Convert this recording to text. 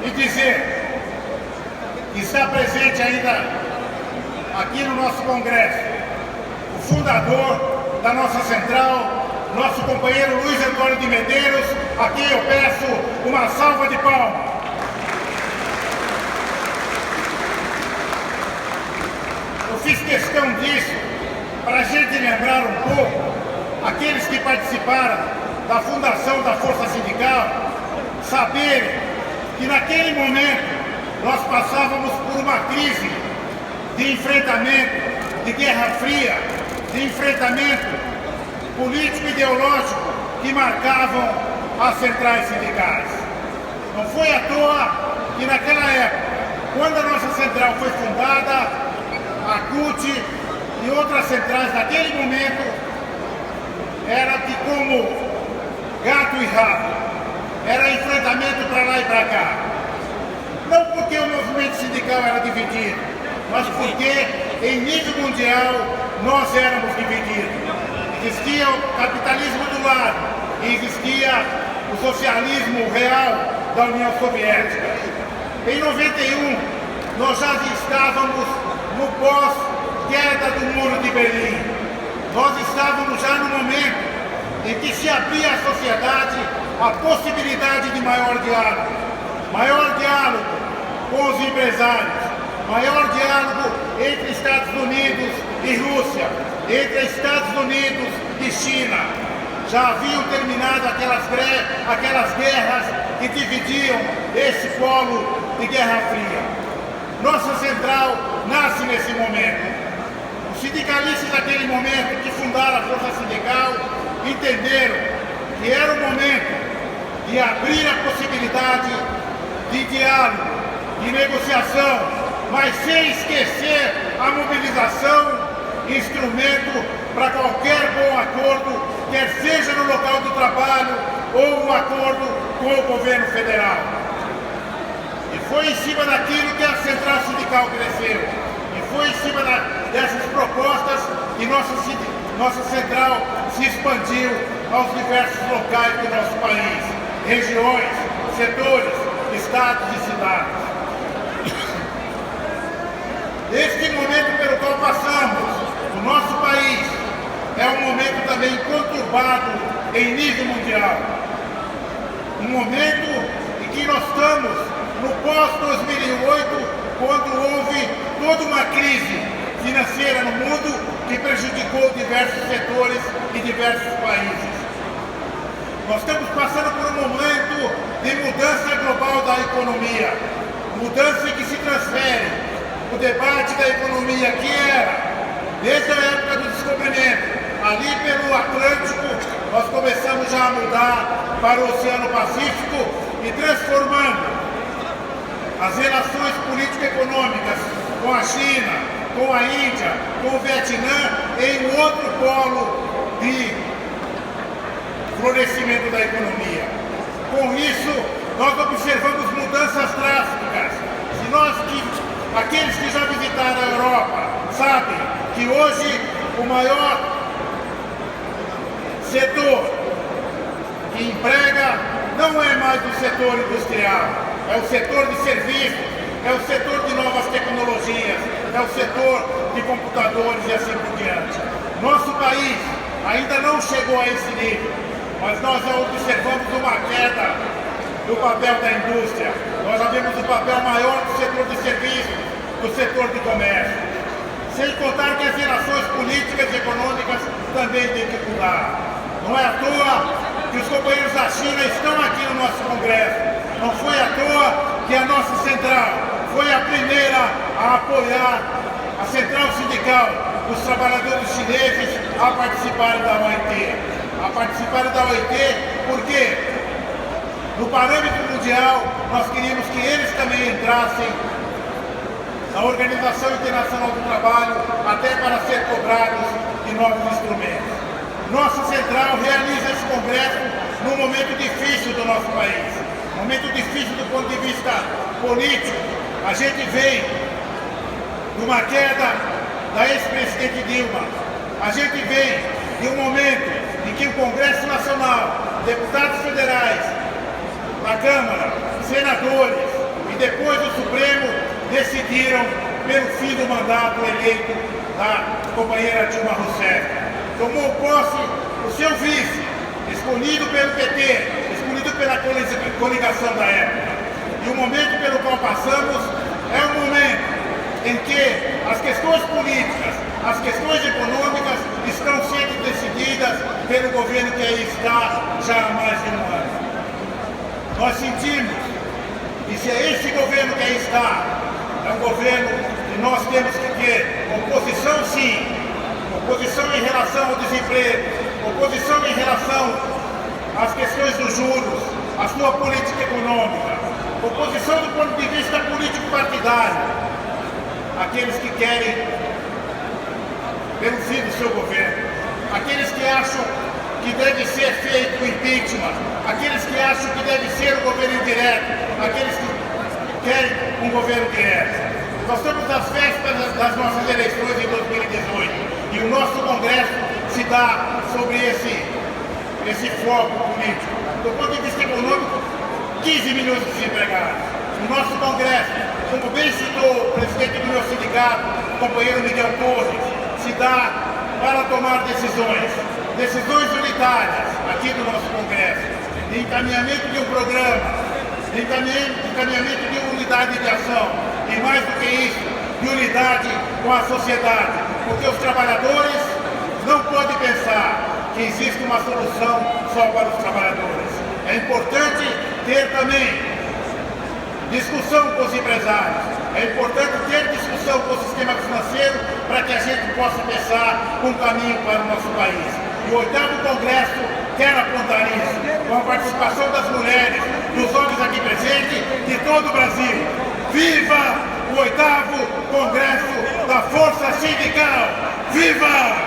e dizer que está presente ainda aqui no nosso Congresso o fundador da nossa central, nosso companheiro Luiz Antônio de Medeiros, a quem eu peço uma salva de palmas. Eu fiz questão disso para a gente lembrar um pouco aqueles que participaram da fundação da Força Sindical, saberem que naquele momento nós passávamos por uma crise de enfrentamento, de Guerra Fria, de enfrentamento político-ideológico que marcavam as centrais sindicais. Não foi à toa que naquela época, quando a nossa central foi fundada, a CUT e outras centrais naquele momento era de como gato e rato, era enfrentamento para lá e para cá. Não porque o movimento sindical era dividido, mas porque em nível mundial nós éramos divididos. Existia o capitalismo do lado e existia o socialismo real da União Soviética. Em 91, nós já estávamos no pós-queda do Muro de Berlim. Nós estávamos já no momento em que se abria à sociedade a possibilidade de maior diálogo com os empresários, maior diálogo entre Estados Unidos e Rússia, entre Estados Unidos e China. Já haviam terminado aquelas guerras que dividiam esse polo de Guerra Fria. Nossa central nasce nesse momento. Os sindicalistas naquele momento que fundaram a Força Sindical entenderam que era o momento de abrir a possibilidade de diálogo, de negociação, mas sem esquecer a mobilização, instrumento para qualquer bom acordo, quer seja no local do trabalho ou um acordo com o governo federal. E foi em cima daquilo que a central sindical cresceu. E foi em cima dessas propostas que nossa central se expandiu aos diversos locais do nosso país, regiões, setores, estados e cidades. Este momento pelo qual passamos, o nosso país, é um momento também conturbado em nível mundial. Um momento em que nós estamos no pós-2008, quando houve toda uma crise financeira no mundo que prejudicou diversos setores e diversos países. Nós estamos passando por um momento de mudança global da economia, mudança que se transfere. O debate da economia que era, desde a época do descobrimento, ali pelo Atlântico, nós começamos já a mudar para o Oceano Pacífico e transformando as relações político-econômicas com a China, com a Índia, com o Vietnã, em um outro polo de florescimento da economia. Com isso, nós observamos mudanças drásticas. Aqueles que já visitaram a Europa sabem que hoje o maior setor que emprega não é mais o setor industrial, é o setor de serviços, é o setor de novas tecnologias, é o setor de computadores e assim por diante. Nosso país ainda não chegou a esse nível, mas nós já observamos uma queda do papel da indústria. Nós já vemos o papel maior do setor de serviços, do setor de comércio. Sem contar que as relações políticas e econômicas também têm que mudar. Não é à toa que os companheiros da China estão aqui no nosso Congresso. Não foi à toa que a nossa central foi a primeira a apoiar a central sindical dos trabalhadores chineses a participarem da OIT. A participarem da OIT porque, no parâmetro mundial, nós queríamos que eles também entrassem na Organização Internacional do Trabalho, até para ser cobrados de novos instrumentos. Nossa central realiza esse congresso num momento difícil do nosso país, momento difícil do ponto de vista político. A gente vem de uma queda da ex-presidente Dilma, a gente vem de um momento em que o Congresso Nacional, deputados federais, na Câmara, senadores, e depois do Supremo decidiram pelo fim do mandato eleito da companheira Dilma Rousseff. Tomou posse o seu vice, escolhido pelo PT, escolhido pela coligação da época. E o momento pelo qual passamos é um momento em que as questões políticas, as questões econômicas estão sendo decididas pelo governo que aí está já há mais de um ano. Nós sentimos que se é este governo que aí está, é um governo que nós temos que ter oposição sim, oposição em relação ao desemprego, oposição em relação às questões dos juros, à sua política econômica, oposição do ponto de vista político partidário, aqueles que querem pelo fim do seu governo, aqueles que acham que deve ser feito o impeachment, aqueles que acham que deve ser o governo indireto, aqueles que querem um governo direto. Nós estamos às vésperas das nossas eleições em 2018 e o nosso Congresso se dá sobre esse foco político. Do ponto de vista econômico, 15 milhões de desempregados. O nosso Congresso, como bem citou o presidente do meu sindicato, o companheiro Miguel Torres, se dá para tomar decisões unitárias aqui do nosso Congresso, de encaminhamento de um programa, de encaminhamento de uma unidade de ação e, mais do que isso, de unidade com a sociedade, porque os trabalhadores não podem pensar que existe uma solução só para os trabalhadores. É importante ter também discussão com os empresários, é importante ter discussão com o sistema financeiro para que a gente possa pensar um caminho para o nosso país. E o 8º Congresso quer apontar isso, com a participação das mulheres, dos homens aqui presentes, de todo o Brasil. Viva o 8º Congresso da Força Sindical! Viva!